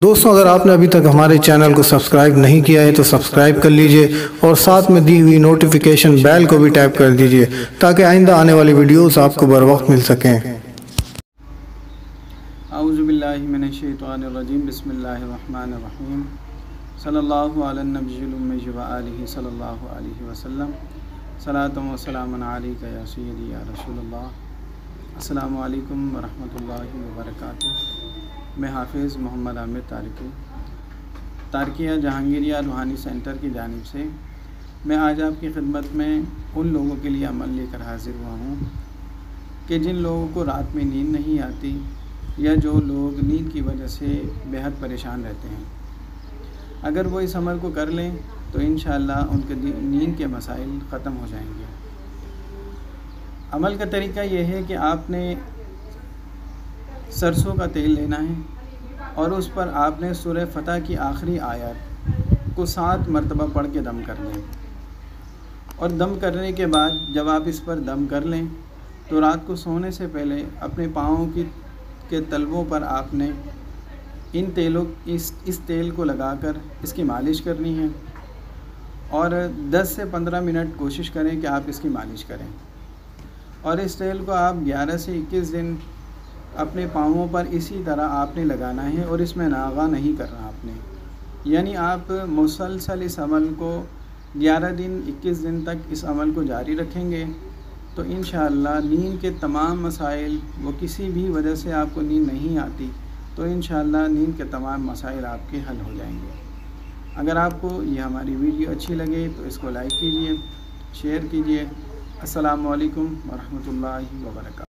दोस्तों, अगर आपने अभी तक हमारे चैनल को सब्सक्राइब नहीं किया है तो सब्सक्राइब कर लीजिए और साथ में दी हुई नोटिफिकेशन बेल को भी टैप कर दीजिए ताकि आइंदा आने वाली वीडियोस आपको बर वक्त मिल सकें। औज़ु बिल्लाहि मिनश्शैतानिर्रजीम बिस्मिल्लाहिर्रहमानिर्रहीम सल्लल्लाहु अला नबिय्यिल उम्मी व आलिहि सल्लल्लाहु अलैहि वसल्लम सलातु व सलामुन अलैका या सय्यदी या रसूलल्लाह। अस्सलामु अलैकुम व रहमतुल्लाहि व बरकातुहू। मैं हाफिज़ मोहम्मद आमिर तारकिया जहांगीरिया रूहानी सेंटर की जानिब से मैं आज आपकी खिदमत में उन लोगों के लिए अमल लेकर हाज़िर हुआ हूँ कि जिन लोगों को रात में नींद नहीं आती या जो लोग नींद की वजह से बेहद परेशान रहते हैं। अगर वो इस अमल को कर लें तो इंशाअल्लाह उनके नींद के मसाइल ख़त्म हो जाएंगे। अमल का तरीका यह है कि आपने सरसों का तेल लेना है और उस पर आपने सूरह फतह की आखिरी आयत को 7 मरतबा पढ़ के दम कर लें और दम करने के बाद जब आप इस पर दम कर लें तो रात को सोने से पहले अपने पाँवों के तलवों पर आपने इस तेल को लगाकर इसकी मालिश करनी है और 10 से 15 मिनट कोशिश करें कि आप इसकी मालिश करें। और इस तेल को आप 11 से 21 दिन अपने पाँवों पर इसी तरह आपने लगाना है और इसमें नागा नहीं करना आपने, यानी आप मुसलसल इस अमल को 11 दिन 21 दिन तक इस अमल को जारी रखेंगे तो इंशाअल्लाह नींद के तमाम मसाइल, वो किसी भी वजह से आपको नींद नहीं आती तो इंशाअल्लाह नींद के तमाम मसाइल आपके हल हो जाएंगे। अगर आपको ये हमारी वीडियो अच्छी लगे तो इसको लाइक कीजिए, शेयर कीजिए। अस्सलामु अलैकुम व रहमतुल्लाहि व बरकातुहू।